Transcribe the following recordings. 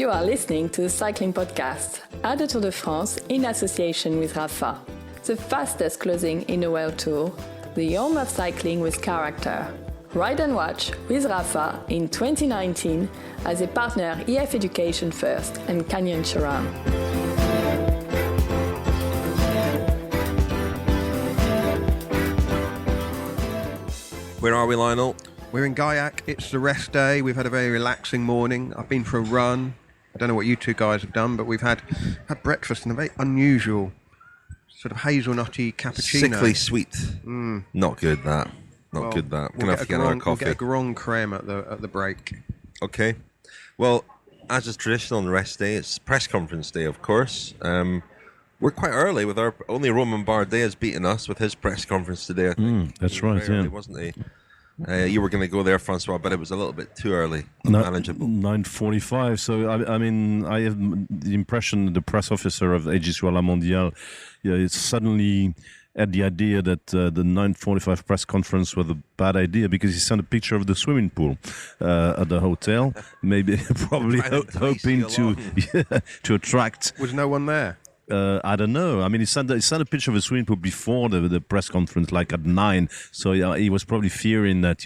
You are listening to the cycling podcast at the Tour de France in association with Rapha, the fastest closing in the World Tour, the home of cycling with character. Ride and watch with Rapha in 2019 as a partner EF Education First and Canyon Sharam. Where are we, Lionel? We're in Gaillac. It's the rest day. We've had a very relaxing morning. I've been for a run. I don't know what you two guys have done, but we've had breakfast in a very unusual sort of hazelnutty cappuccino. Sickly sweet. Not good, that. Not good, that. We'll get a Grand Creme at the break. Okay. Well, as is traditional on the rest day, it's press conference day, of course. We're quite early with our... Only Roman Bardet has beaten us with his press conference today, I think. That's right, early, wasn't he? You were going to go there, Francois, but it was a little bit too early. Manageable. 9:45. So, I mean, I have the impression the press officer of AG sur la Mondiale is suddenly at the idea that the 9:45 press conference was a bad idea because he sent a picture of the swimming pool at the hotel, maybe probably hoping to attract... Was no one there? I don't know. I mean, he sent a picture of a swimming pool before the press conference, like at 9. So he was probably fearing that,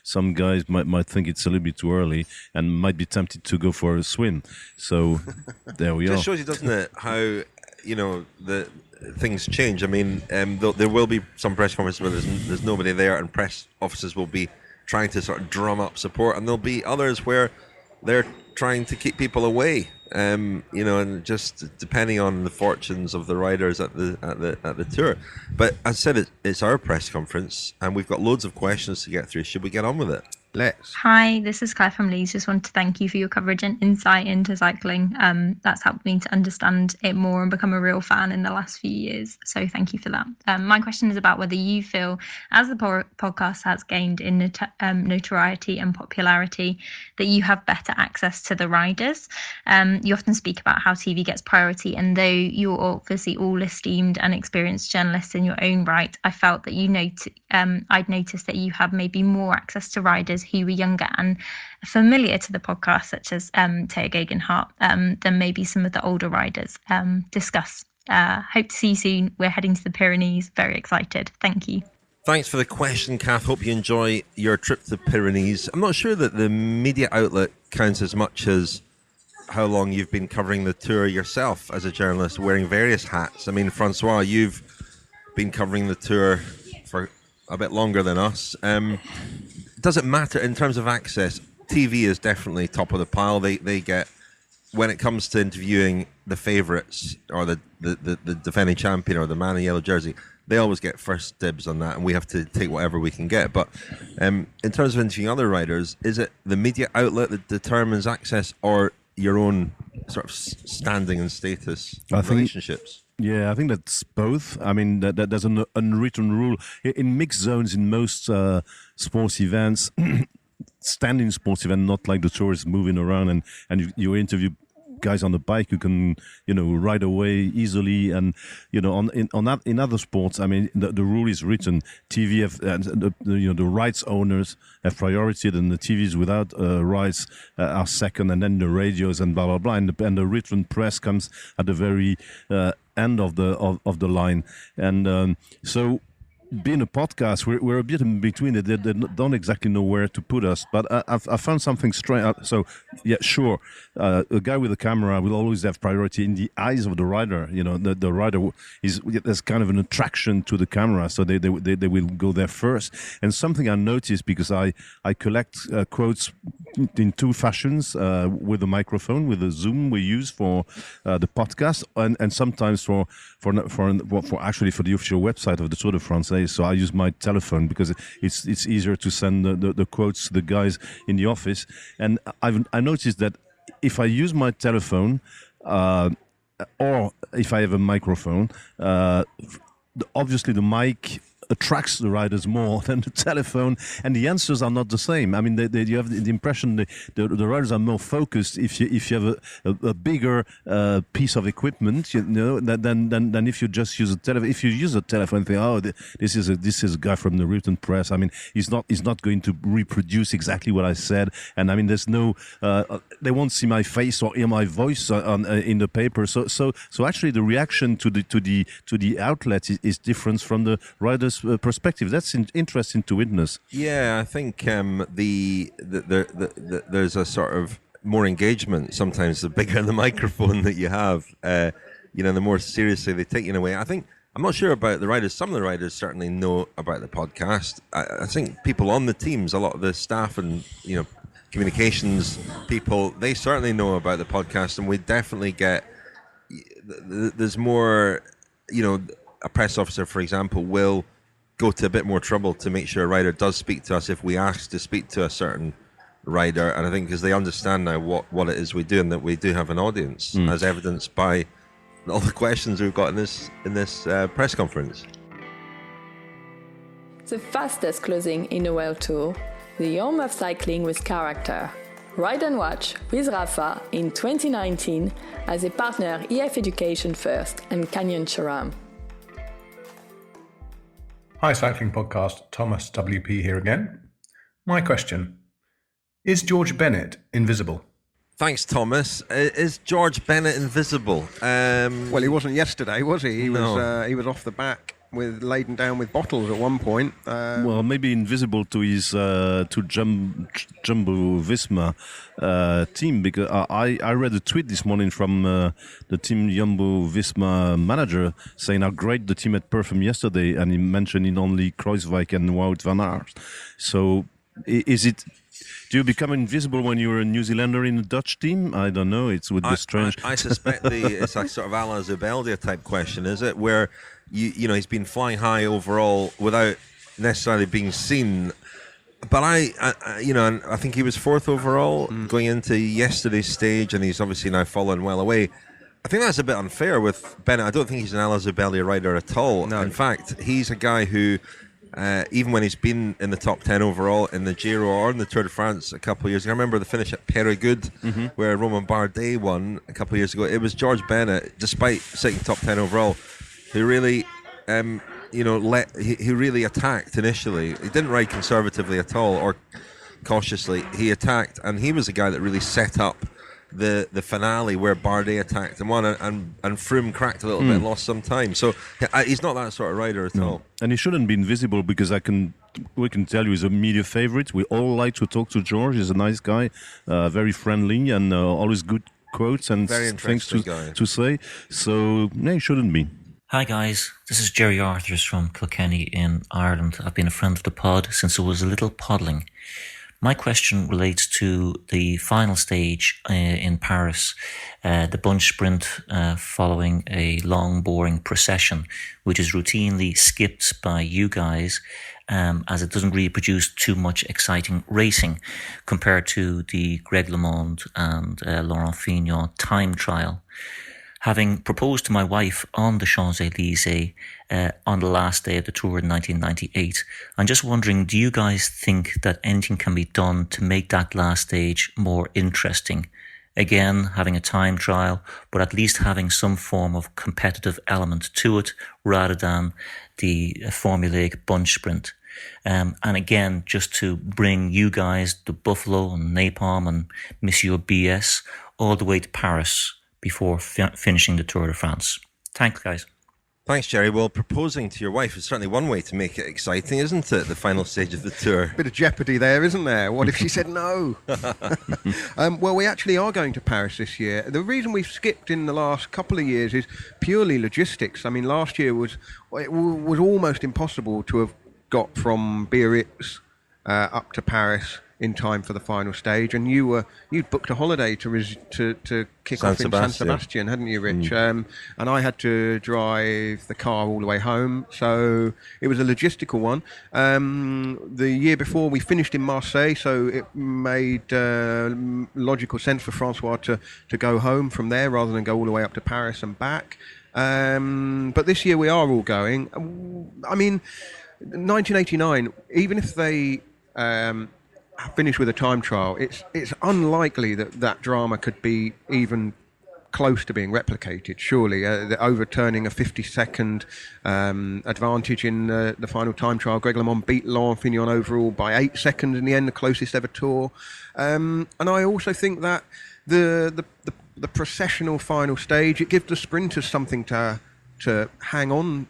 some guys might think it's a little bit too early and might be tempted to go for a swim. So there we are. Just shows you, doesn't it, how, the things change. I mean, there will be some press conferences where there's nobody there and press officers will be trying to sort of drum up support, and there'll be others where they're trying to keep people away. And just depending on the fortunes of the riders at the tour. But as I said, it's our press conference, and we've got loads of questions to get through. Should we get on with it? Let's. Hi, this is Claire from Leeds. Just wanted to thank you for your coverage and insight into cycling. That's helped me to understand it more and become a real fan in the last few years. So thank you for that. My question is about whether you feel, as the podcast has gained in notoriety and popularity, that you have better access to the riders. You often speak about how TV gets priority, and though you're obviously all esteemed and experienced journalists in your own right, I felt that I'd noticed that you have maybe more access to riders who were younger and familiar to the podcast, such as Teo Gegenhardt, than maybe some of the older riders. Discuss. Hope to see you soon. We're heading to the Pyrenees. Very excited. Thank you. Thanks for the question, Kath. Hope you enjoy your trip to the Pyrenees. I'm not sure that the media outlet counts as much as how long you've been covering the tour yourself as a journalist, wearing various hats. I mean, Francois, you've been covering the tour for a bit longer than us. Does it matter in terms of access? TV is definitely top of the pile. They get, when it comes to interviewing the favourites or the defending champion or the man in yellow jersey, they always get first dibs on that, and we have to take whatever we can get. But in terms of interviewing other riders, is it the media outlet that determines access, or your own sort of standing and status relationships? Yeah, I think that's both. I mean, there's an unwritten rule. In mixed zones, in most sports events, standing sports event, not like the tourists moving around, and you interview guys on the bike who can, ride away easily. And, in other sports, I mean, the rule is written. TV the rights owners have priority, and the TVs without rights are second, and then the radios and blah, blah, blah. And the written press comes at the very end of the line. And so being a podcast, we're a bit in between. They don't exactly know where to put us, but I found something strange. So, yeah, sure, a guy with a camera will always have priority in the eyes of the rider. The rider there's kind of an attraction to the camera, so they will go there first. And something I noticed, because I collect quotes in two fashions, with a microphone, with a Zoom we use for the podcast, and sometimes for actually for the official website of the Tour de France. So I use my telephone because it's easier to send the quotes to the guys in the office. And I noticed that if I use my telephone, or if I have a microphone, obviously the mic attracts the riders more than the telephone, and the answers are not the same. I mean, you have the impression the riders are more focused if you have a bigger piece of equipment, than if you just use a telephone. If you use a telephone, think, oh, this is a guy from the written press. I mean, he's not going to reproduce exactly what I said, and I mean, there's no they won't see my face or hear my voice in the paper. So actually, the reaction to the outlet is different from the rider's perspective. That's interesting to witness. Yeah, I think there's a sort of more engagement sometimes the bigger the microphone that you have. The more seriously they take you in a way. I'm not sure about the riders. Some of the riders certainly know about the podcast. I think people on the teams, a lot of the staff and communications people, they certainly know about the podcast, and we definitely get. There's more. A press officer, for example, will go to a bit more trouble to make sure a rider does speak to us if we ask to speak to a certain rider, and I think because they understand now what it is we do and that we do have an audience, as evidenced by all the questions we've got in this press conference. The fastest closing in a World Tour, the home of cycling with character. Ride and Watch with Rapha in 2019 as a partner EF Education First and Canyon SRAM. Hi Cycling Podcast, Thomas WP here again. My question, is George Bennett invisible? Thanks, Thomas. Is George Bennett invisible? Well, he wasn't yesterday, was he? He No. was off the back laden down with bottles at one point. Well, maybe invisible to his Jumbo Visma team, because I read a tweet this morning from the team Jumbo Visma manager saying how great the team had performed yesterday, and he mentioned only Kruijswijk and Wout van Aert. So, is it? Do you become invisible when you're a New Zealander in a Dutch team? I don't know. It would be strange. I suspect it's a sort of Alain Zubeldia type question, is it? Where he's been flying high overall without necessarily being seen. But I think he was fourth overall going into yesterday's stage, and he's obviously now fallen well away. I think that's a bit unfair with Bennett. I don't think he's an Alain Zubeldia rider at all. No. In fact, he's a guy who, even when he's been in the top 10 overall in the Giro or in the Tour de France a couple of years ago, I remember the finish at Périgueux where Romain Bardet won a couple of years ago. It was George Bennett, despite sitting top 10 overall, who really, he really attacked initially. He didn't ride conservatively at all or cautiously. He attacked, and he was the guy that really set up the finale where Bardet attacked and won, and Froome cracked a little bit and lost some time. So he's not that sort of rider at all. And he shouldn't be invisible, because we can tell you he's a media favorite. We all like to talk to George. He's a nice guy, very friendly, and always good quotes and Very things interesting to say. So, no, he shouldn't be. Hi guys, this is Jerry Arthurs from Kilkenny in Ireland. I've been a friend of the pod since it was a little poddling. My question relates to the final stage in Paris, the bunch sprint following a long, boring procession, which is routinely skipped by you guys as it doesn't really produce too much exciting racing compared to the Greg LeMond and Laurent Fignon time trial. Having proposed to my wife on the Champs-Élysées on the last day of the tour in 1998, I'm just wondering, do you guys think that anything can be done to make that last stage more interesting? Again, having a time trial, but at least having some form of competitive element to it rather than the formulaic bunch sprint. And again, just to bring you guys, the Buffalo and Napalm and Monsieur BS, all the way to Paris before finishing the Tour de France. Thanks, guys. Thanks, Jerry. Well, proposing to your wife is certainly one way to make it exciting, isn't it? The final stage of the tour. Bit of jeopardy there, isn't there? What if she said no? Well, we actually are going to Paris this year. The reason we've skipped in the last couple of years is purely logistics. I mean, last year was almost impossible to have got from Biarritz up to Paris in time for the final stage, and you'd booked a holiday to kick off in San Sebastian, hadn't you, Rich? And I had to drive the car all the way home, so it was a logistical one. The year before we finished in Marseille, so it made logical sense for Francois to go home from there rather than go all the way up to Paris and back. But this year we are all going. I mean, 1989, even if they finish with a time trial, it's unlikely that drama could be even close to being replicated, surely. The overturning a 50-second advantage in the final time trial. Greg LeMond beat Laurent Fignon overall by 8 seconds in the end, the closest ever tour. And I also think that the processional final stage, it gives the sprinters something to hang on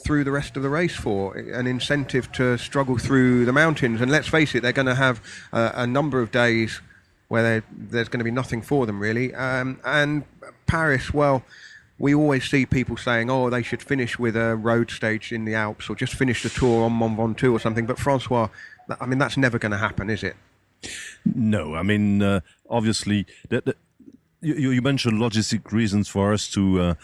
through the rest of the race for, an incentive to struggle through the mountains. And let's face it, they're going to have a number of days where there's going to be nothing for them, really. And Paris, well, we always see people saying, oh, they should finish with a road stage in the Alps or just finish the Tour on Mont Ventoux or something. But Francois, I mean, that's never going to happen, is it? No, I mean, obviously, you mentioned logistic reasons for us to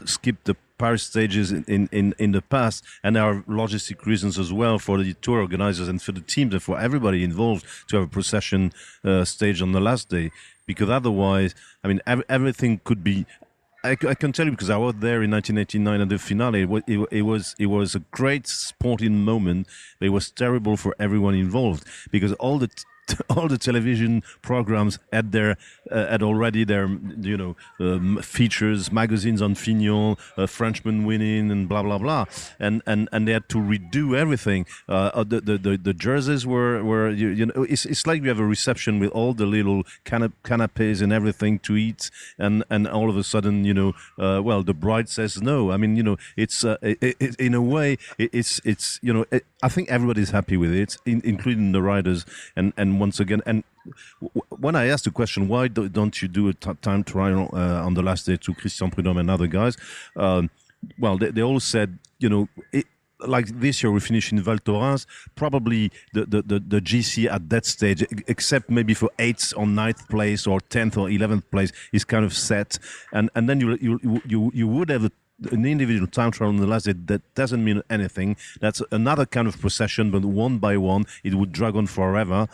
skip the Paris stages in the past, and there are logistic reasons as well for the tour organizers and for the teams and for everybody involved to have a procession stage on the last day, because otherwise, I mean, everything could be. I can tell you because I was there in 1989 at the finale. It was a great sporting moment, but it was terrible for everyone involved because all the television programs had already their features, magazines on Fignon, Frenchman winning, and blah blah blah, and they had to redo everything. The jerseys were it's like we have a reception with all the little canapes and everything to eat, and all of a sudden the bride says no. I mean it's in a way it's I think everybody's happy with it, including the riders and once again, and when I asked the question, why don't you do a time trial on the last day to Christian Prudhomme and other guys? Well, they all said, like this year we finish in Val Thorens, probably the GC at that stage, except maybe for 8th or 9th place or 10th or 11th place, is kind of set, and then you would have an individual time trial on the last day that doesn't mean anything. That's another kind of procession, but one by one, it would drag on forever.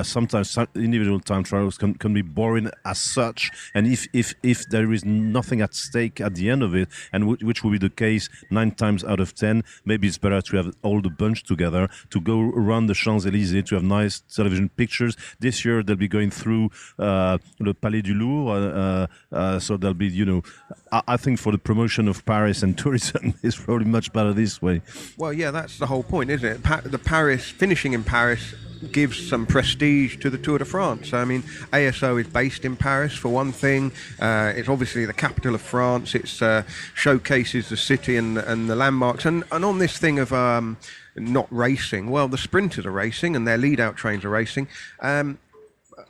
Sometimes individual time trials can be boring as such, and if there is nothing at stake at the end of it, and which will be the case 9 times out of 10, maybe it's better to have all the bunch together, to go around the Champs-Élysées, to have nice television pictures. This year they'll be going through the Palais du Louvre, so they'll be, I think for the promotion of Paris and tourism is probably much better this way. Well, yeah, that's the whole point, isn't it? Finishing in Paris gives some prestige to the Tour de France. I mean, ASO is based in Paris for one thing. It's obviously the capital of France. It showcases the city and the landmarks. And on this thing of not racing, well, the sprinters are racing and their lead-out trains are racing.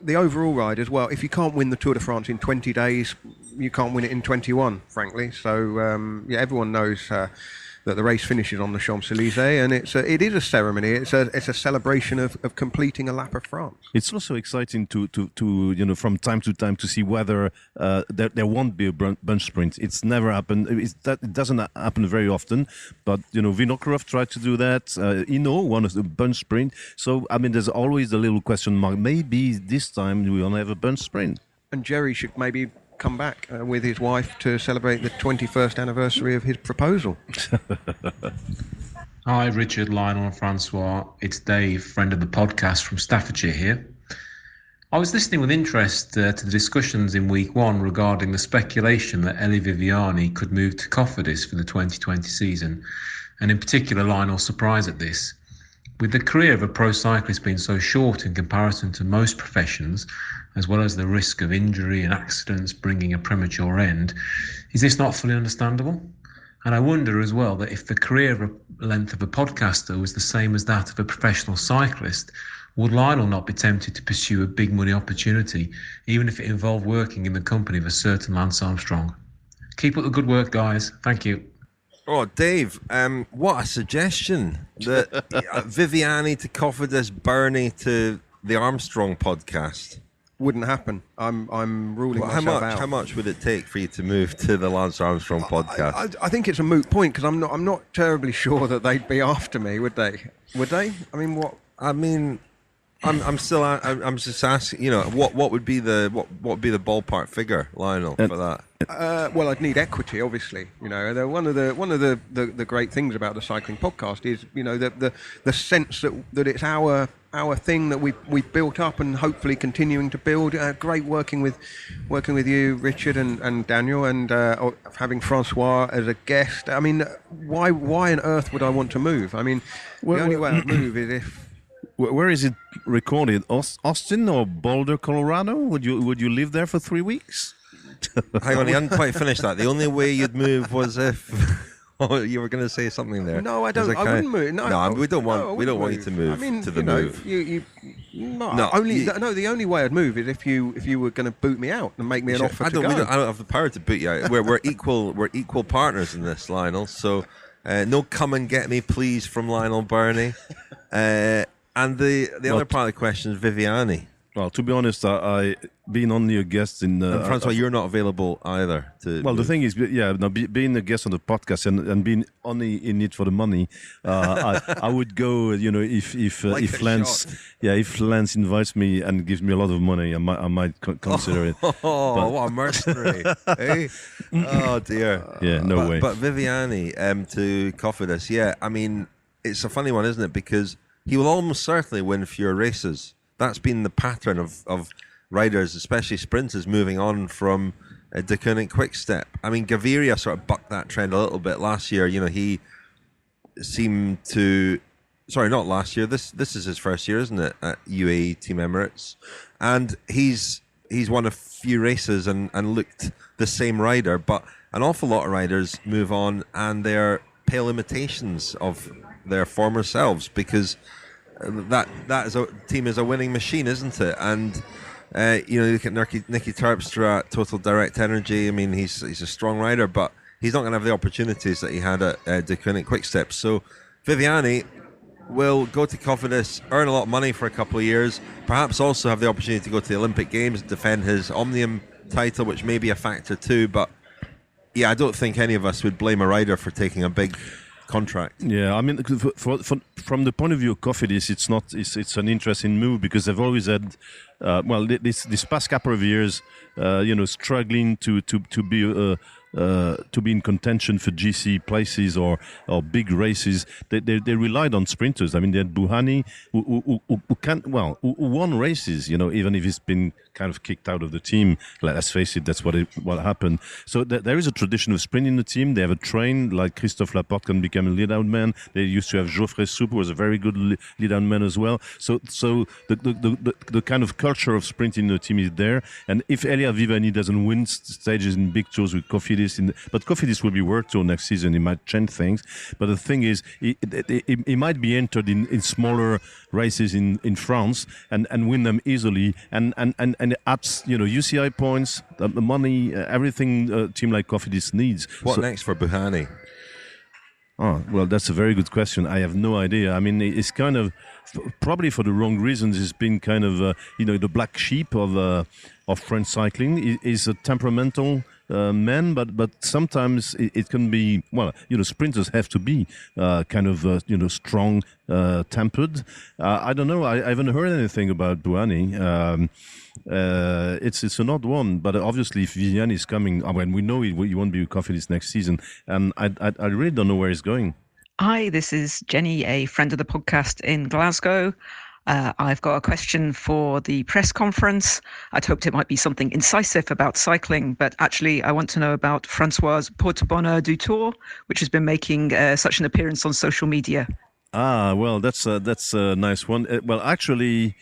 The overall riders, well, if you can't win the Tour de France in 20 days, you can't win it in 21, frankly. So, everyone knows that the race finishes on the Champs-Élysées, and it is a ceremony. It's a celebration of completing a lap of France. It's also exciting to from time to time to see whether there won't be a bunch sprint. It's never happened. It doesn't happen very often, but Vinokurov tried to do that. One of the bunch sprint. So I mean, there's always the little question mark. Maybe this time we won't have a bunch sprint. And Jerry should maybe come back with his wife to celebrate the 21st anniversary of his proposal. Hi, Richard, Lionel and Francois. It's Dave, friend of the podcast from Staffordshire here. I was listening with interest to the discussions in week 1 regarding the speculation that Elie Viviani could move to Cofidis for the 2020 season, and in particular Lionel's surprise at this. With the career of a pro cyclist being so short in comparison to most professions, as well as the risk of injury and accidents bringing a premature end, is this not fully understandable? And I wonder as well that if the career length of a podcaster was the same as that of a professional cyclist, would Lionel not be tempted to pursue a big money opportunity, even if it involved working in the company of a certain Lance Armstrong? Keep up the good work, guys. Thank you. Oh, Dave, what a suggestion. That Viviani to Cofidis, Bernie to the Armstrong podcast. Wouldn't happen. I'm ruling myself out. How much would it take for you to move to the Lance Armstrong podcast? I think it's a moot point because I'm not terribly sure that they'd be after me, would they? Would they? I mean, what? I mean, I'm still. I'm just asking. What would be the ballpark figure, Lionel, for that? Well, I'd need equity, obviously. One of the great things about the cycling podcast is the sense that it's our thing that we've built up and hopefully continuing to build. Great working with you, Richard and Daniel, and having Francois as a guest. I mean, why on earth would I want to move? I mean, the only way I'd move is if. Where is it recorded? Austin or Boulder, Colorado? Would you live there for 3 weeks? Hang on, he hadn't quite finished that. The only way you'd move was if you were going to say something there. No, I don't. I wouldn't move. No, we don't want you to move. I mean, to the move. The only way I'd move is if you were going to boot me out and make me an offer to go. I don't have the power to boot you out. We're equal partners in this, Lionel. So no come and get me, please, from Lionel Burney. And the other part of the question is Viviani. Well, to be honest, I being only a guest in... and Francois, you're not available either. The thing is, being a guest on the podcast and being only in it for the money, I would go. If Lance invites me and gives me a lot of money, I might consider it. Oh, what a mercenary! Hey? Oh dear. Yeah, no way. But Viviani to Cofidis, yeah. I mean, it's a funny one, isn't it? Because he will almost certainly win fewer races. That's been the pattern of riders, especially sprinters, moving on from De Koning Quick-Step. I mean, Gaviria sort of bucked that trend a little bit last year. He seemed to... Sorry, not last year. This is his first year, isn't it, at UAE Team Emirates? And he's won a few races and looked the same rider, but an awful lot of riders move on and they're pale imitations of their former selves because... That team is a winning machine, isn't it? And you look at Nicky Terpstra at Total Direct Energy. I mean, he's a strong rider, but he's not going to have the opportunities that he had at De Koning Quick-Step. So Viviani will go to Cofidis, earn a lot of money for a couple of years, perhaps also have the opportunity to go to the Olympic Games, defend his Omnium title, which may be a factor too. But yeah, I don't think any of us would blame a rider for taking a big contract. Yeah, I mean, from the point of view of Cofidis, it's an interesting move because they've always had, this past couple of years, struggling to be in contention for GC places or big races. They relied on sprinters. I mean, they had Buhani who won races, even if he's been kind of kicked out of the team. Let's face it, that's what happened. So there is a tradition of sprint in the team. They have a train, like Christophe Laporte can become a lead-out man. They used to have Geoffrey Soupe, who was a very good lead-out man as well. So the kind of culture of sprint in the team is there. And if Elia Viviani doesn't win stages in big tours with Cofidis, but Cofidis will be World Tour next season. He might change things. But the thing is, he might be entered in smaller races in France and win them easily. And apps, UCI points, the money, everything a team like Cofidis needs. What next for Buhani? Oh, well, that's a very good question. I have no idea. I mean, it's kind of, probably for the wrong reasons, it's been kind of, the black sheep of French cycling. Is a temperamental man, but sometimes it can be, sprinters have to be strong, tempered. I don't know. I haven't heard anything about Buhani. It's an odd one, but obviously if Viviani is coming, we know he won't be with Cofidis next season, and I really don't know where he's going. Hi, this is Jenny, a friend of the podcast in Glasgow. I've got a question for the press conference. I'd hoped it might be something incisive about cycling, but actually I want to know about Francois' porte-bonheur du Tour, which has been making such an appearance on social media. Well, that's a nice one. Actually,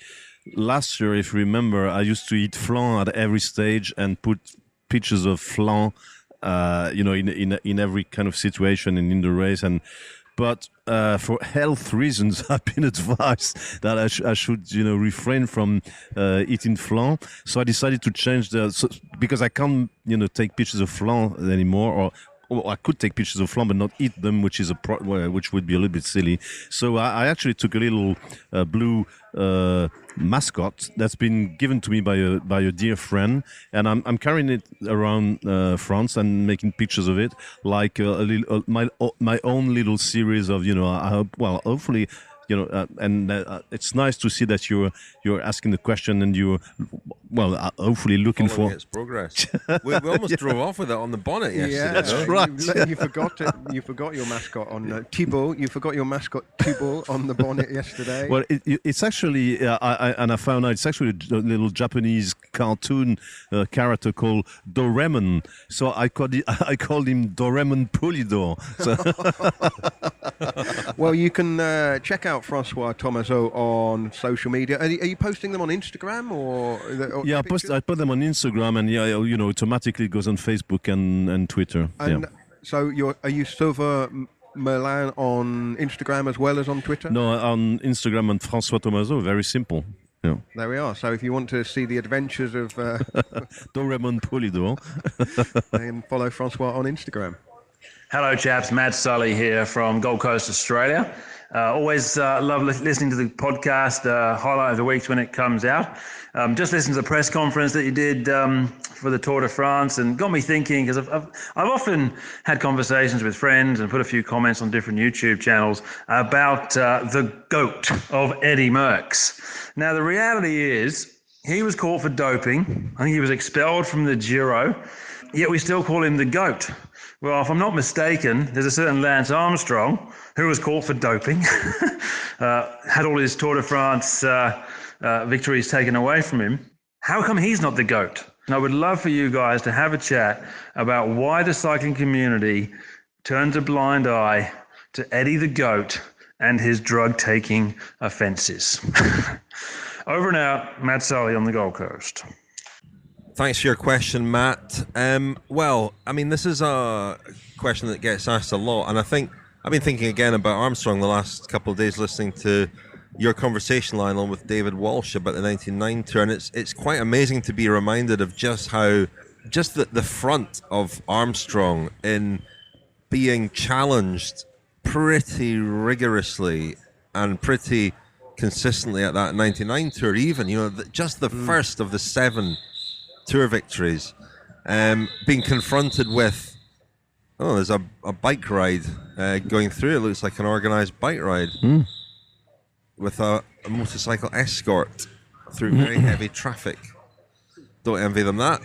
last year, if you remember, I used to eat flan at every stage and put pictures of flan, in every kind of situation and in the race. But for health reasons, I've been advised that I should, refrain from eating flan. So I decided to change because I can't, take pictures of flan anymore, or I could take pictures of flan but not eat them, which would be a little bit silly. So I actually took a little blue mascot that's been given to me by a dear friend, and I'm carrying it around France and making pictures of it, like my own little series of, hopefully it's nice to see that you're asking the question and you're hopefully looking following for its progress. we almost drove off with it on the bonnet yesterday. Yeah, That's right. You forgot it. You forgot your mascot on Thibault. You forgot your mascot Thibault on the bonnet yesterday. Well, it's actually, I found out it's actually a little Japanese cartoon character called Doraemon. So I called him Doraemon Polydor. So Well, you can check out Francois Thomazeau on social media. Are you posting them on Instagram or yeah, I put them on Instagram, and automatically goes on Facebook and Twitter. And so are you Silver Merlin on Instagram as well as on Twitter? No, on Instagram and Francois Thomazeau. Very simple. Yeah. There we are. So if you want to see the adventures of Doraemon Polydor, then follow Francois on Instagram. Hello, chaps. Matt Sully here from Gold Coast, Australia. Always love listening to the podcast, highlight of the weeks when it comes out. Just listened to the press conference that you did for the Tour de France, and got me thinking, because I've often had conversations with friends and put a few comments on different YouTube channels about the GOAT of Eddie Merckx. Now, the reality is he was caught for doping. I think he was expelled from the Giro, yet we still call him the GOAT. Well, if I'm not mistaken, there's a certain Lance Armstrong who was caught for doping, had all his Tour de France victories taken away from him. How come he's not the GOAT? And I would love for you guys to have a chat about why the cycling community turns a blind eye to Eddie the GOAT and his drug-taking offences. Over and out, Matt Sully on the Gold Coast. Thanks for your question, Matt. This is a question that gets asked a lot, and I think I've been thinking again about Armstrong the last couple of days, listening to your conversation, Lionel, with David Walsh about the 99 Tour, and it's quite amazing to be reminded of just the front of Armstrong in being challenged pretty rigorously and pretty consistently at that 99 Tour, even, just the first of the 7 Tour victories, being confronted with, there's a bike ride going through. It looks like an organised bike ride with a motorcycle escort through very heavy traffic. Don't envy them that.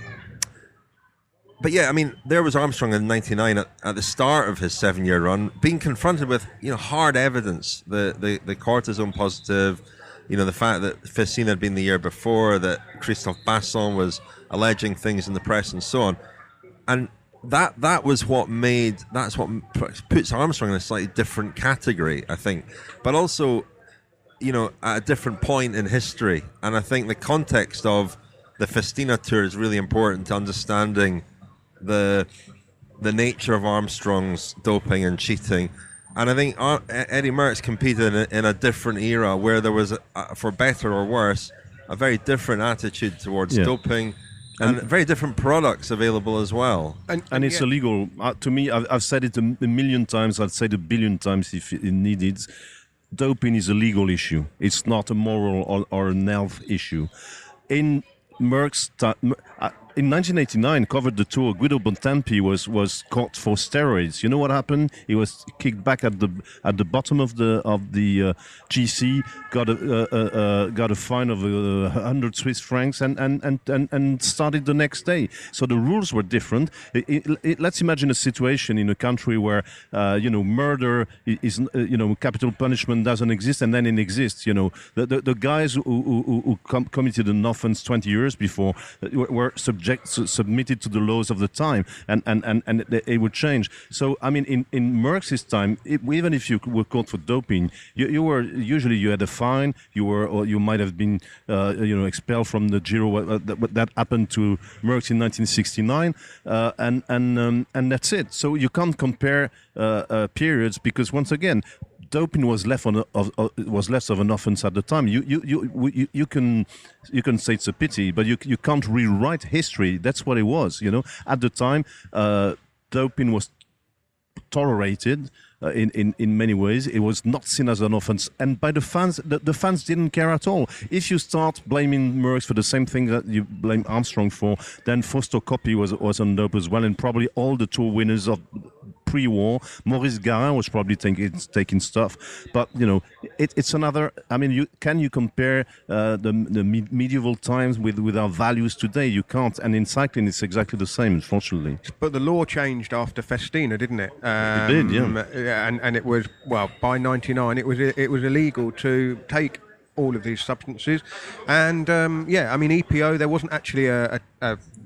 But yeah, there was Armstrong in 99 at the start of his 7-year run, being confronted with hard evidence, the cortisone positive, the fact that Fessina had been the year before, that Christophe Basson was alleging things in the press and so on, and that's what puts Armstrong in a slightly different category, I think, but also at a different point in history. And I think the context of the Festina Tour is really important to understanding the nature of Armstrong's doping and cheating. And I think Eddie Merckx competed in a different era where there was, for better or worse, a very different attitude towards doping, and very different products available as well. And it's illegal. To me, I've said it a million times, I'd say it a billion times if it needed. Doping is a legal issue. It's not a moral or an health issue. In Merckx in 1989, covered the Tour, Guido Bontempi was caught for steroids. You know what happened? He was kicked back at the bottom of the GC, got a fine of 100 Swiss francs, and started the next day. So the rules were different. Let's imagine a situation in a country where murder is capital punishment doesn't exist, and then it exists. The guys who committed an offense 20 years before were submitted to the laws of the time, and it would change. So in Merckx's time, even if you were caught for doping, you had a fine. You might have been expelled from the Giro. That happened to Merckx in 1969, and that's it. So you can't compare periods, because once again, doping was less of an offense at the time. You can say it's a pity, but you can't rewrite history. That's what it was. At the time, doping was tolerated in many ways. It was not seen as an offense, and by the fans, the fans didn't care at all. If you start blaming Merckx for the same thing that you blame Armstrong for, then Fausto Coppi was on dope as well, and probably all the Tour winners of pre-war. Maurice Garin was probably taking stuff, but it's another. I mean, can you compare the medieval times with our values today? You can't. And in cycling, it's exactly the same, unfortunately. But the law changed after Festina, didn't it? It did, yeah. And it was, well, by '99, it was illegal to take all of these substances. And I mean, EPO, there wasn't actually a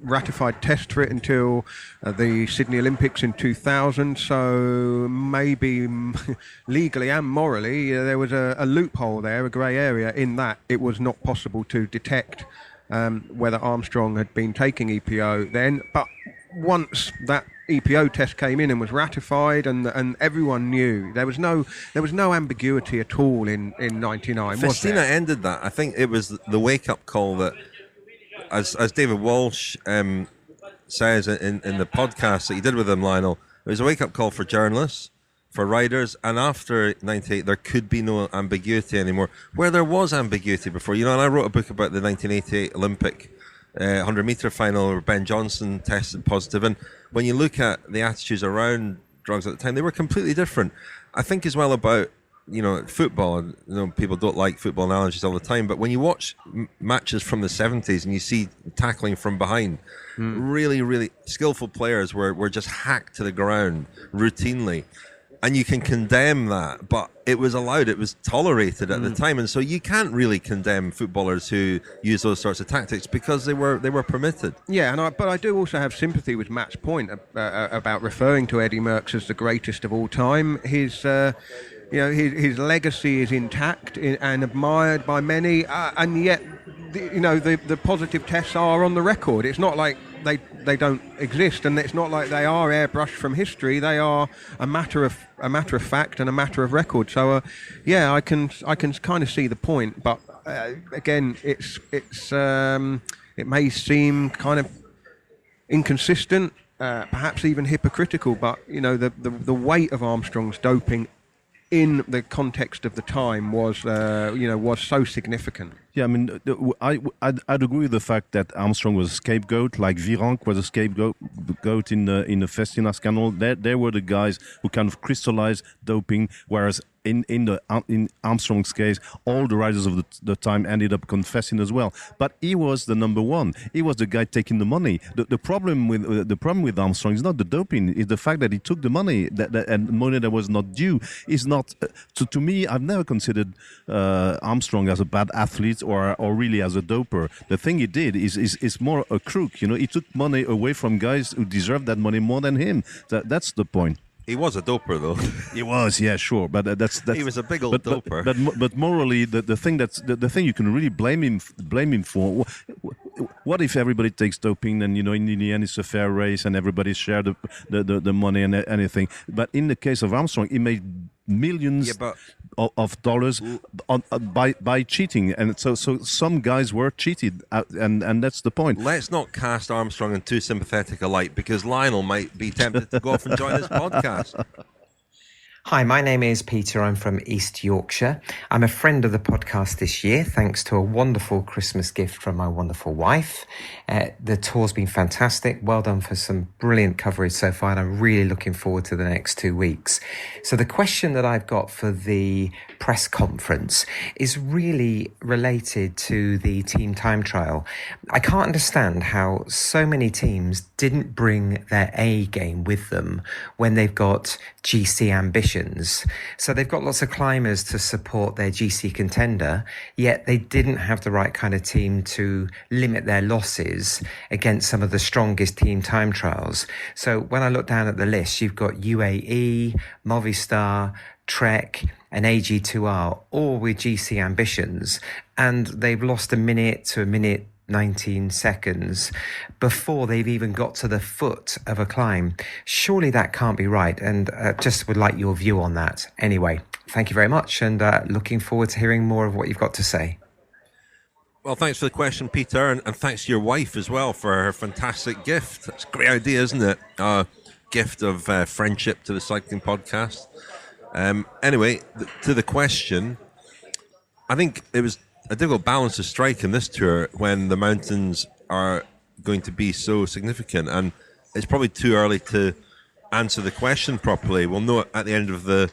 ratified test for it until the Sydney Olympics in 2000. So maybe legally and morally, there was a loophole there, a grey area in that it was not possible to detect whether Armstrong had been taking EPO then. But once that EPO test came in and was ratified, and everyone knew, there was no ambiguity at all in '99. Festina ended that. I think it was the wake-up call that, as David Walsh says in the podcast that he did with him, Lionel, it was a wake-up call for journalists, for riders, and after '98 there could be no ambiguity anymore, where there was ambiguity before. And I wrote a book about the 1988 Olympic 100-meter final where Ben Johnson tested positive, and when you look at the attitudes around drugs at the time, they were completely different. I think as well about football, and people don't like football analogies all the time, but when you watch matches from the 70s and you see tackling from behind, really, really skillful players were just hacked to the ground routinely. And you can condemn that, but it was allowed, it was tolerated at the time, and so you can't really condemn footballers who use those sorts of tactics because they were permitted. Yeah, but I do also have sympathy with Matt's point about referring to Eddie Merckx as the greatest of all time. His legacy is intact and admired by many, and yet the positive tests are on the record. It's not like they don't exist, and it's not like they are airbrushed from history. They are a matter of fact and a matter of record. So I can kind of see the point, but again, it may seem kind of inconsistent, perhaps even hypocritical. But the weight of Armstrong's doping in the context of the time was so significant. Yeah, I mean, I'd agree with the fact that Armstrong was a scapegoat, like Virenque was a scapegoat in the Festina scandal. They were the guys who kind of crystallized doping, whereas in Armstrong's case, all the riders of the time ended up confessing as well. But he was the number one. He was the guy taking the money. The problem with Armstrong is not the doping; it's the fact that he took the money and money that was not due. Is not to me. I've never considered Armstrong as a bad athlete or really as a doper. The thing he did is more a crook. He took money away from guys who deserved that money more than him. That's the point. He was a doper, though. He was, yeah, sure, but that's he was a big old doper. But morally, the thing you can really blame him for. What if everybody takes doping and in the end it's a fair race and everybody share the money and anything? But in the case of Armstrong, he made millions of dollars by cheating, and so some guys were cheated, and that's the point. Let's not cast Armstrong in too sympathetic a light, because Lionel might be tempted to go off and join this podcast. Hi, my name is Peter. I'm from East Yorkshire. I'm a friend of the podcast this year, thanks to a wonderful Christmas gift from my wonderful wife. The tour's been fantastic. Well done for some brilliant coverage so far, and I'm really looking forward to the next 2 weeks. So the question that I've got for the press conference is really related to the team time trial. I can't understand how so many teams didn't bring their A game with them when they've got GC ambitions. So they've got lots of climbers to support their GC contender, yet they didn't have the right kind of team to limit their losses against some of the strongest team time trials. So when I look down at the list, you've got UAE, Movistar, Trek and AG2R, all with GC ambitions, and they've lost a minute to a minute 19 seconds before they've even got to the foot of a climb. Surely that can't be right, and just would like your view on that. Anyway, thank you very much, and looking forward to hearing more of what you've got to say. Well, thanks for the question, Peter, and thanks to your wife as well for her fantastic gift. That's a great idea, isn't it? Gift of friendship to the cycling podcast. Anyway, to the question, I think it was a difficult balance to strike in this tour when the mountains are going to be so significant, and it's probably too early to answer the question properly. We'll know at the end of the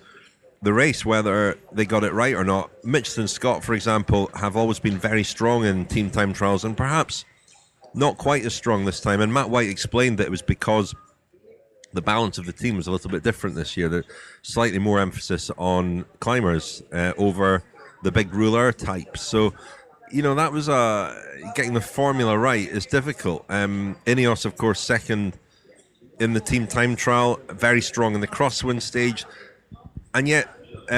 race whether they got it right or not. Mitchelton Scott, for example, have always been very strong in team time trials and perhaps not quite as strong this time. And Matt White explained that it was because the balance of the team was a little bit different this year. There's slightly more emphasis on climbers over the big rouleur types. So, that was getting the formula right is difficult. Ineos, of course, second in the team time trial, very strong in the crosswind stage. And yet,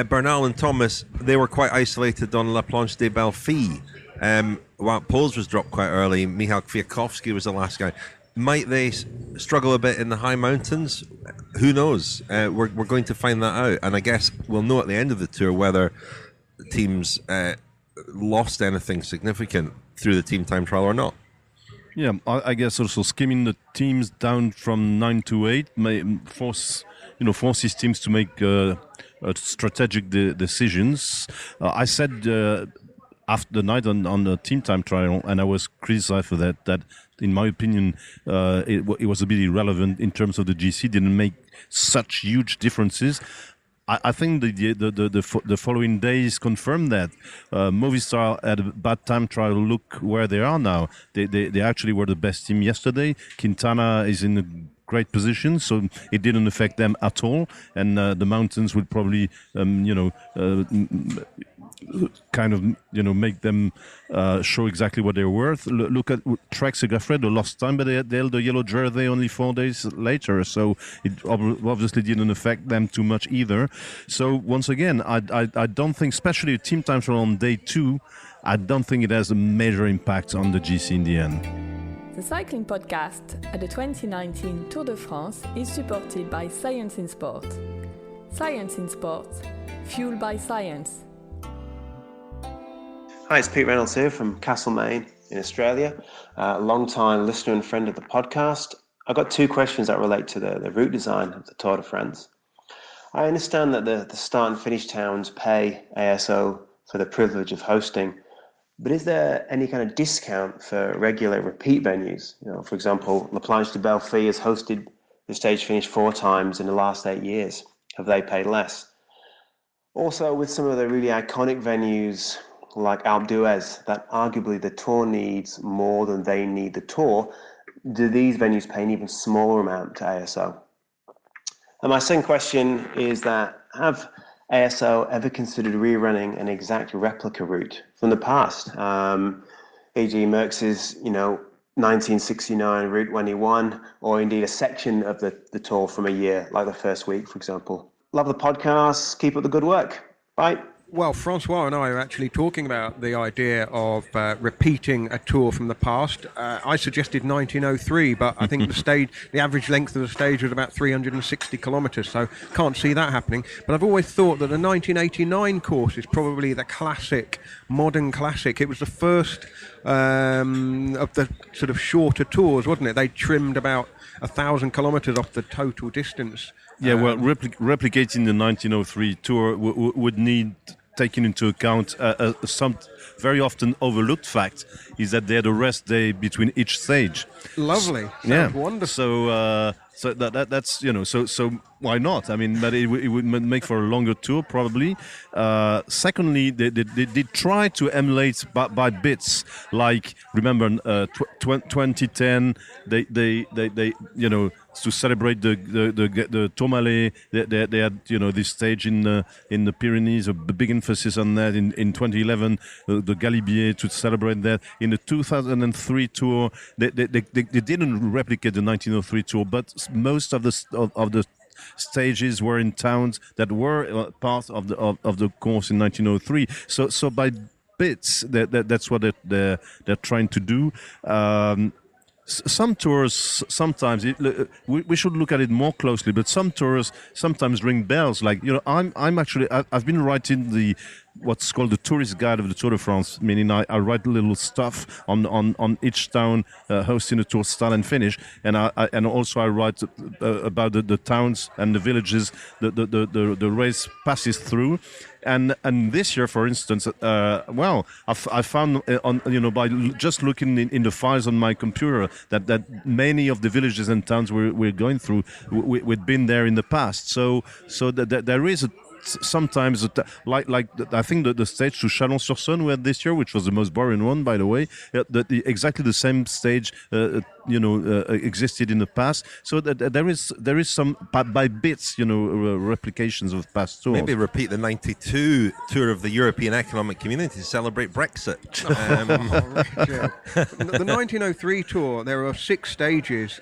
Bernal and Thomas, they were quite isolated on La Planche des Belles Filles. Wout Poels was dropped quite early. Michał Kwiatkowski was the last guy. Might they struggle a bit in the high mountains? Who knows? We're going to find that out. And I guess we'll know at the end of the tour whether teams lost anything significant through the team time trial or not. Yeah, I guess also skimming the teams down from 9 to 8 may forces teams to make strategic decisions. I said after the night on the team time trial, and I was criticized for that in my opinion, it was a bit irrelevant in terms of the GC, didn't make such huge differences. I think the following days confirmed that. Movistar had a bad time trial. Look where they are now. They actually were the best team yesterday. Quintana is in a great position, so it didn't affect them at all. And the mountains will probably, make them show exactly what they're worth. Look at Trek Segafredo lost time, but they held the yellow jersey only 4 days later, so it obviously didn't affect them too much either. So once again, I don't think, especially team time trial on day 2, I don't think it has a major impact on the GC in the end. The cycling podcast at the 2019 Tour de France is supported by Science in Sport. Science in Sport, fueled by science. Hi, it's Pete Reynolds here from Castlemaine in Australia, a long-time listener and friend of the podcast. I've got 2 questions that relate to the route design of the Tour de France. I understand that the start and finish towns pay ASO for the privilege of hosting, but is there any kind of discount for regular repeat venues? For example, La Planche des Belles Filles has hosted the stage finish 4 times in the last 8 years. Have they paid less? Also, with some of the really iconic venues like Alpe d'Huez, that arguably the Tour needs more than they need the Tour, do these venues pay an even smaller amount to ASO? And my second question is that, have ASO ever considered rerunning an exact replica route from the past? E.g. Merckx's, 1969 route when he won, or indeed a section of the Tour from a year, like the first week, for example. Love the podcast. Keep up the good work. Bye. Well, Francois and I are actually talking about the idea of repeating a tour from the past. I suggested 1903, but I think the average length of the stage was about 360 kilometres, so can't see that happening. But I've always thought that the 1989 course is probably the classic, modern classic. It was the first of the sort of shorter tours, wasn't it? They trimmed about 1,000 kilometres off the total distance. Yeah, well, replicating the 1903 tour would need, taking into account some very often overlooked fact, is that they had a rest day between each stage. Lovely. Sounds wonderful. So that's so why not? I mean, but it would make for a longer tour probably. Secondly, they try to emulate by bits. Like remember 2010, they to celebrate the Tourmalet, they had this stage in the Pyrenees, a big emphasis on that. In 2011, the Galibier, to celebrate that. In the 2003 tour, they didn't replicate the 1903 tour, but most of the stages were in towns that were part of the course in 1903. So by bits, that's what they're trying to do. Some tours, sometimes we should look at it more closely. But some tours sometimes ring bells. Like I've been writing what's called the tourist guide of the Tour de France, meaning I write little stuff on each town hosting the tour start and finish, and I also write about the towns and the villages the race passes through. And this year, for instance, I found by just looking in the files on my computer that many of the villages and towns we're going through, we'd been there in the past. So that there is sometimes like I think the stage to Chalon-sur-Saône we had this year, which was the most boring one, by the way, exactly the same stage existed in the past, so that there is some by bits replications of past tours. Maybe repeat the 92 tour of the European Economic Community to celebrate Brexit. The 1903 tour, there are 6 stages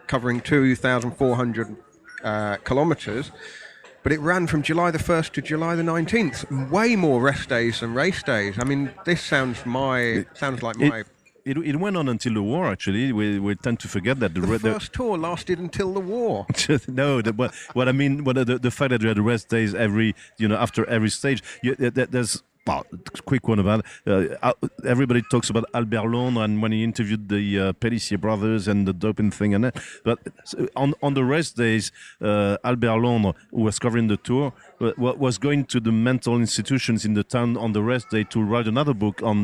covering 2,400 kilometres. But it ran from July the 1st to July the 19th. Way more rest days than race days. I mean, this sounds like my... It went on until the war, actually. We tend to forget that. The first tour lasted until the war. No, what I mean, the fact that you had rest days after every stage, there's... Well, quick one about everybody talks about Albert Londres and when he interviewed the Pélissier brothers and the doping thing and that. But on the rest days, Albert Londres, who was covering the tour, was going to the mental institutions in the town on the rest day to write another book on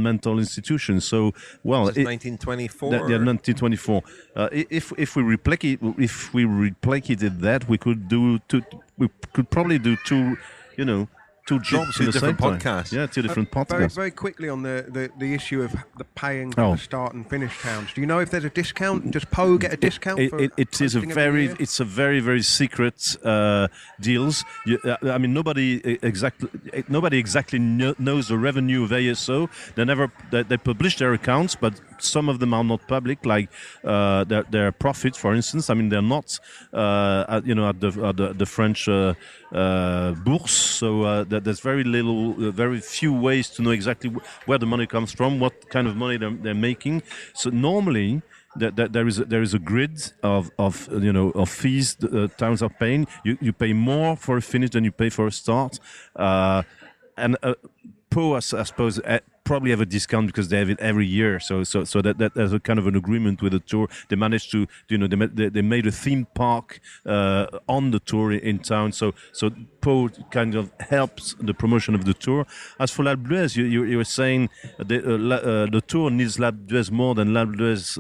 mental institutions. So, well, 1924. Yeah, 1924. If we replicated that, we could probably do two jobs in the same time. Podcasts. Yeah, 2 different podcasts. Very, very quickly on the issue of the paying for the start and finish towns. Do you know if there's a discount? Does Pau get a discount? It's a very, very secret deals. I mean, nobody exactly knows the revenue of ASO. They publish their accounts, but some of them are not public, like their profits, for instance. I mean, they're not at the French bourse, so there's very few ways to know exactly where the money comes from, what kind of money they're making. So normally there is a grid of fees towns are paying. You pay more for a finish than you pay for a start, and Pau, I suppose, probably have a discount because they have it every year. So that there's a kind of an agreement with the tour. They managed to, they made a theme park on the tour in town. So Pau kind of helps the promotion of the tour. As for L'Alpe d'Huez, you were saying the tour needs L'Alpe d'Huez more than L'Alpe d'Huez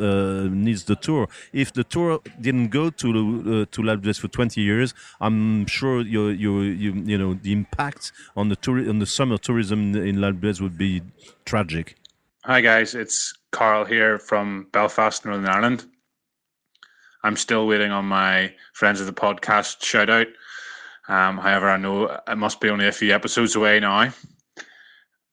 needs the tour. If the tour didn't go to L'Alpe d'Huez for 20 years, I'm sure the impact on the summer tourism in L'Alpe d'Huez would be tragic. Hi guys, it's Carl here from Belfast, Northern Ireland. I'm still waiting on my friends of the podcast shout out. However, I know it must be only a few episodes away now.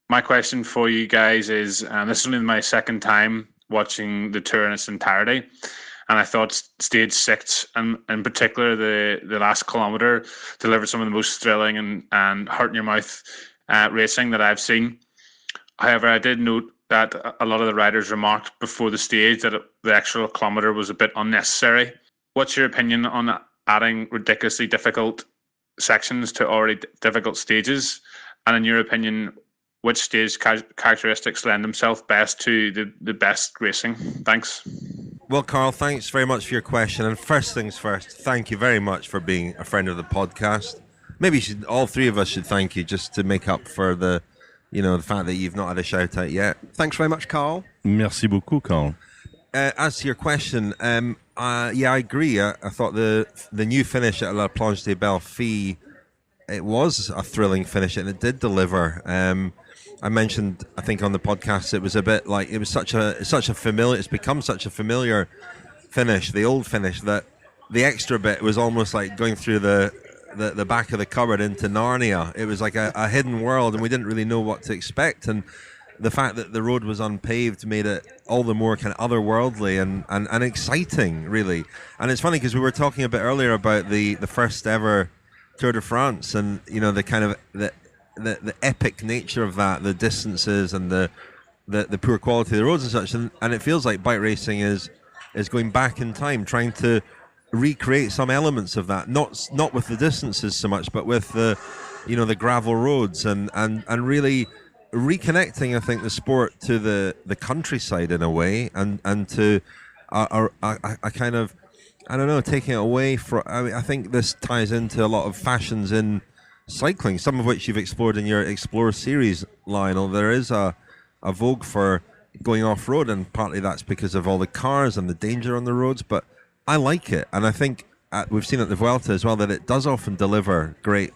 My question for you guys is, this is only my second time watching the tour in its entirety, and I thought stage 6, and in particular the last kilometre, delivered some of the most thrilling and heart in your mouth racing that I've seen. However, I did note that a lot of the riders remarked before the stage that the actual kilometre was a bit unnecessary. What's your opinion on adding ridiculously difficult sections to already difficult stages? And in your opinion, which stage characteristics lend themselves best to the best racing? Thanks. Well, Carl, thanks very much for your question. And first things first, thank you very much for being a friend of the podcast. Maybe all three of us should thank you just to make up for the fact that you've not had a shout out yet. Thanks very much, Carl. Merci beaucoup, Carl. As to your question, I agree. I thought the new finish at La Planche des Belles Filles, it was a thrilling finish and it did deliver. I mentioned, I think on the podcast, it was a bit like it was such a familiar. It's become such a familiar finish, the old finish, that the extra bit was almost like going through the back of the cupboard into Narnia. It was like a hidden world, and we didn't really know what to expect. And the fact that the road was unpaved made it all the more kind of otherworldly and exciting, really. And it's funny because we were talking a bit earlier about the first ever Tour de France, and the kind of the epic nature of that, the distances and the poor quality of the roads and such. And it feels like bike racing is going back in time, trying to recreate some elements of that, not with the distances so much, but with the the gravel roads and really reconnecting, I think, the sport to the countryside in a way, and to a kind of, I don't know, taking it away from. I think this ties into a lot of fashions in cycling, some of which you've explored in your Explore series, Lionel. There is a vogue for going off road, and partly that's because of all the cars and the danger on the roads. But I like it, and I think we've seen at the Vuelta as well that it does often deliver great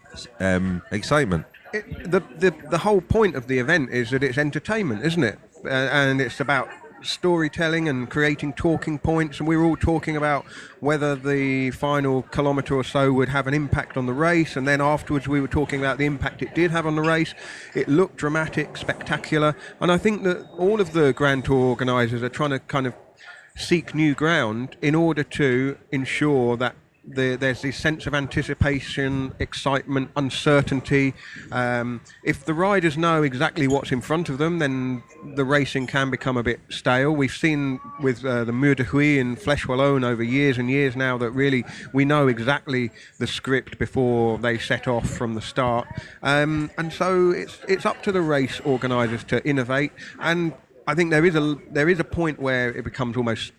excitement. The whole point of the event is that it's entertainment, isn't it? And it's about storytelling and creating talking points, and we were all talking about whether the final kilometre or so would have an impact on the race, and then afterwards we were talking about the impact it did have on the race. It looked dramatic, spectacular, and I think that all of the Grand Tour organisers are trying to kind of seek new ground in order to ensure that there's this sense of anticipation, excitement, uncertainty. If the riders know exactly what's in front of them, then the racing can become a bit stale. We've seen with the Mur de Huy in Flèche Wallonne over years and years now that really we know exactly the script before they set off from the start. And so it's up to the race organisers to innovate. And I think there is a point where it becomes almost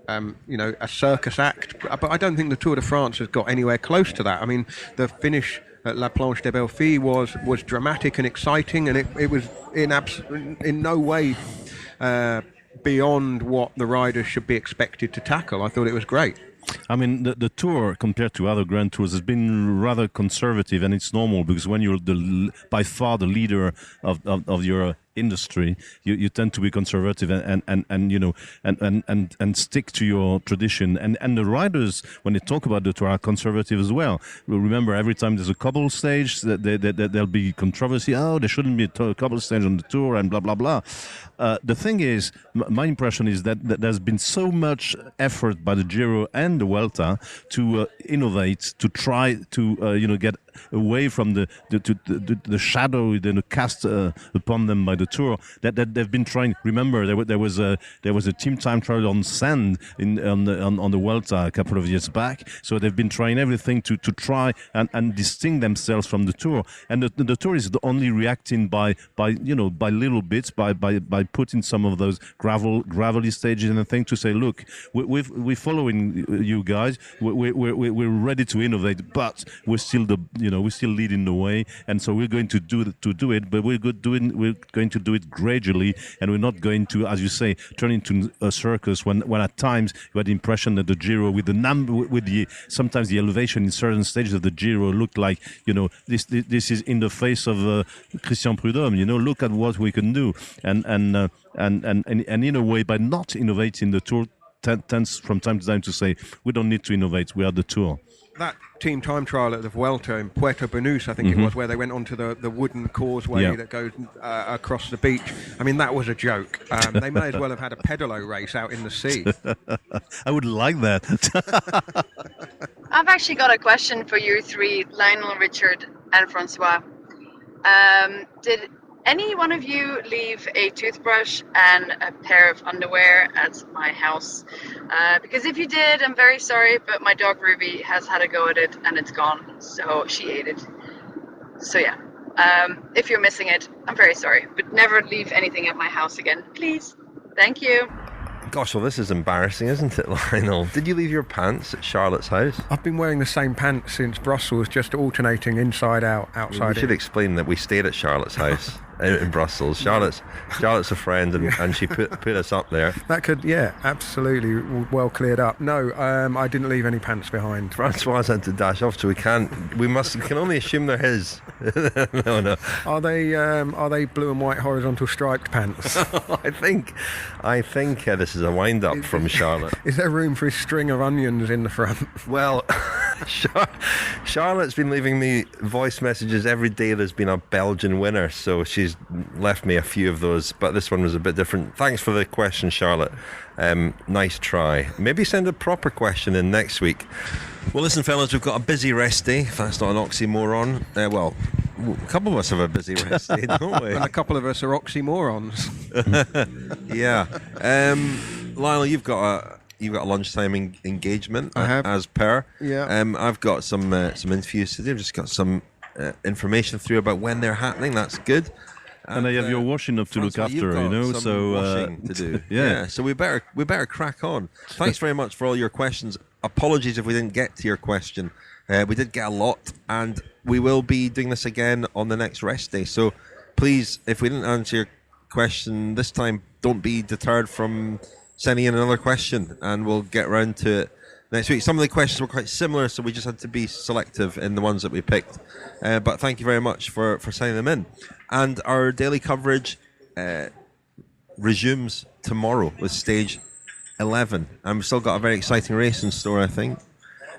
a circus act, but I don't think the Tour de France has got anywhere close to that. I mean, the finish at La Planche des Belles Filles was dramatic and exciting, and it was in no way beyond what the riders should be expected to tackle. I thought it was great. I mean, the Tour, compared to other Grand Tours, has been rather conservative, and it's normal because when you're by far the leader of your industry, you tend to be conservative and stick to your tradition. And the riders, when they talk about the Tour, are conservative as well. Remember, every time there's a cobble stage, there'll be controversy. Oh, there shouldn't be a cobble stage on the Tour, and blah blah blah. The thing is, my impression is that there's been so much effort by the Giro and the Vuelta to innovate, to try to get away from the shadow cast upon them by the Tour, that they've been trying. Remember, there was a team time trial on sand on the Vuelta a couple of years back. So they've been trying everything to try and distinct themselves from the Tour. And the Tour is only reacting by little bits, by putting some of those gravelly stages and a thing to say, look, we're following you guys. We're ready to innovate, but we're still we're still leading the way, and so we're going to do it, but we're going to do it gradually, and we're not going to, as you say, turn into a circus. When at times you had the impression that the Giro, sometimes the elevation in certain stages of the Giro looked like this is in the face of Christian Prudhomme. Look at what we can do, and in a way, by not innovating, the Tour tends from time to time to say we don't need to innovate. We are the Tour. That team time trial at the Vuelta in Puerto Banús, I think it was, where they went onto the wooden causeway that goes across the beach. I mean, that was a joke. They may as well have had a pedalo race out in the sea. I would like that. I've actually got a question for you three, Lionel, Richard, and Francois. Did any one of you leave a toothbrush and a pair of underwear at my house? Because if you did, I'm very sorry, but my dog Ruby has had a go at it and it's gone, so she ate it. So yeah, if you're missing it, I'm very sorry, but never leave anything at my house again, please. Thank you. Gosh, well, this is embarrassing, isn't it, Lionel? Did you leave your pants at Charlotte's house? I've been wearing the same pants since Brussels, just alternating inside out, outside in. We should explain that we stayed at Charlotte's house in Brussels. Charlotte's a friend, and she put us up there. That could, absolutely, well cleared up. No, I didn't leave any pants behind. Francois had to dash off, so we can only assume they're his. No. Are they blue and white horizontal striped pants? I think this is a wind up from Charlotte. Is there room for a string of onions in the front? Well, Charlotte's been leaving me voice messages every day. There's been a Belgian winner, so she's left me a few of those, but this one was a bit different. Thanks for the question, Charlotte. Nice try. Maybe send a proper question in next week. Well, listen, fellas, we've got a busy rest day, if that's not an oxymoron. Well, a couple of us have a busy rest day, don't we? And a couple of us are oxymorons. Yeah. Lionel, you've got a lunchtime engagement. I have. As per. Yeah. I've got some interviews today. I've just got some information through about when they're happening. That's good. And I have your washing up to look after, some so washing to do. yeah. So we better crack on. Thanks very much for all your questions. Apologies if we didn't get to your question. We did get a lot, and we will be doing this again on the next rest day. So please, if we didn't answer your question this time, don't be deterred from sending in another question, and we'll get around to it next week. Some of the questions were quite similar, so we just had to be selective in the ones that we picked. But thank you very much for sending them in. And our daily coverage resumes tomorrow with stage 11. And we've still got a very exciting race in store, I think.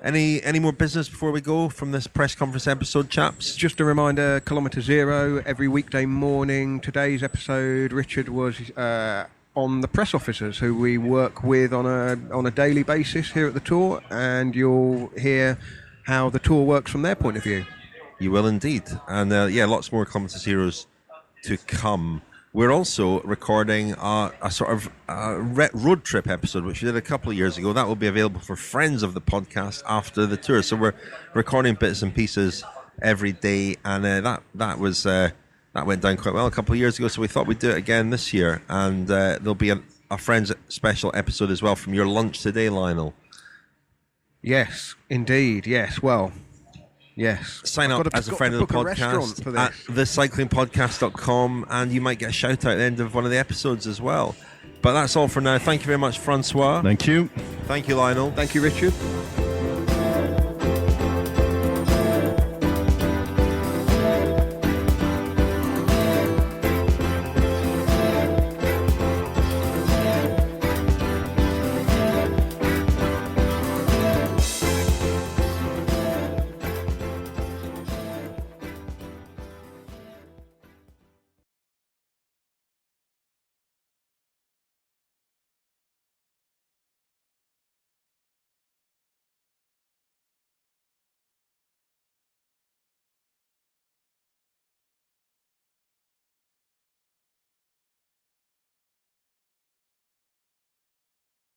Any more business before we go from this press conference episode, chaps? Just a reminder, Kilometre Zero, every weekday morning. Today's episode, Richard was on the press officers who we work with on a daily basis here at the Tour, and you'll hear how the Tour works from their point of view. You will indeed. And lots more Kilometre Zeros to come. We're also recording a sort of road trip episode, which we did a couple of years ago. That will be available for friends of the podcast after the tour. So we're recording bits and pieces every day, and that went down quite well a couple of years ago. So we thought we'd do it again this year, and there'll be a friends special episode as well from your lunch today, Lionel. Yes, indeed. Yes. Well. Yes. Sign up as a friend of the podcast at thecyclingpodcast.com, and you might get a shout out at the end of one of the episodes as well. But that's all for now. Thank you very much, Francois. Thank you. Thank you, Lionel. Thank you, Richard.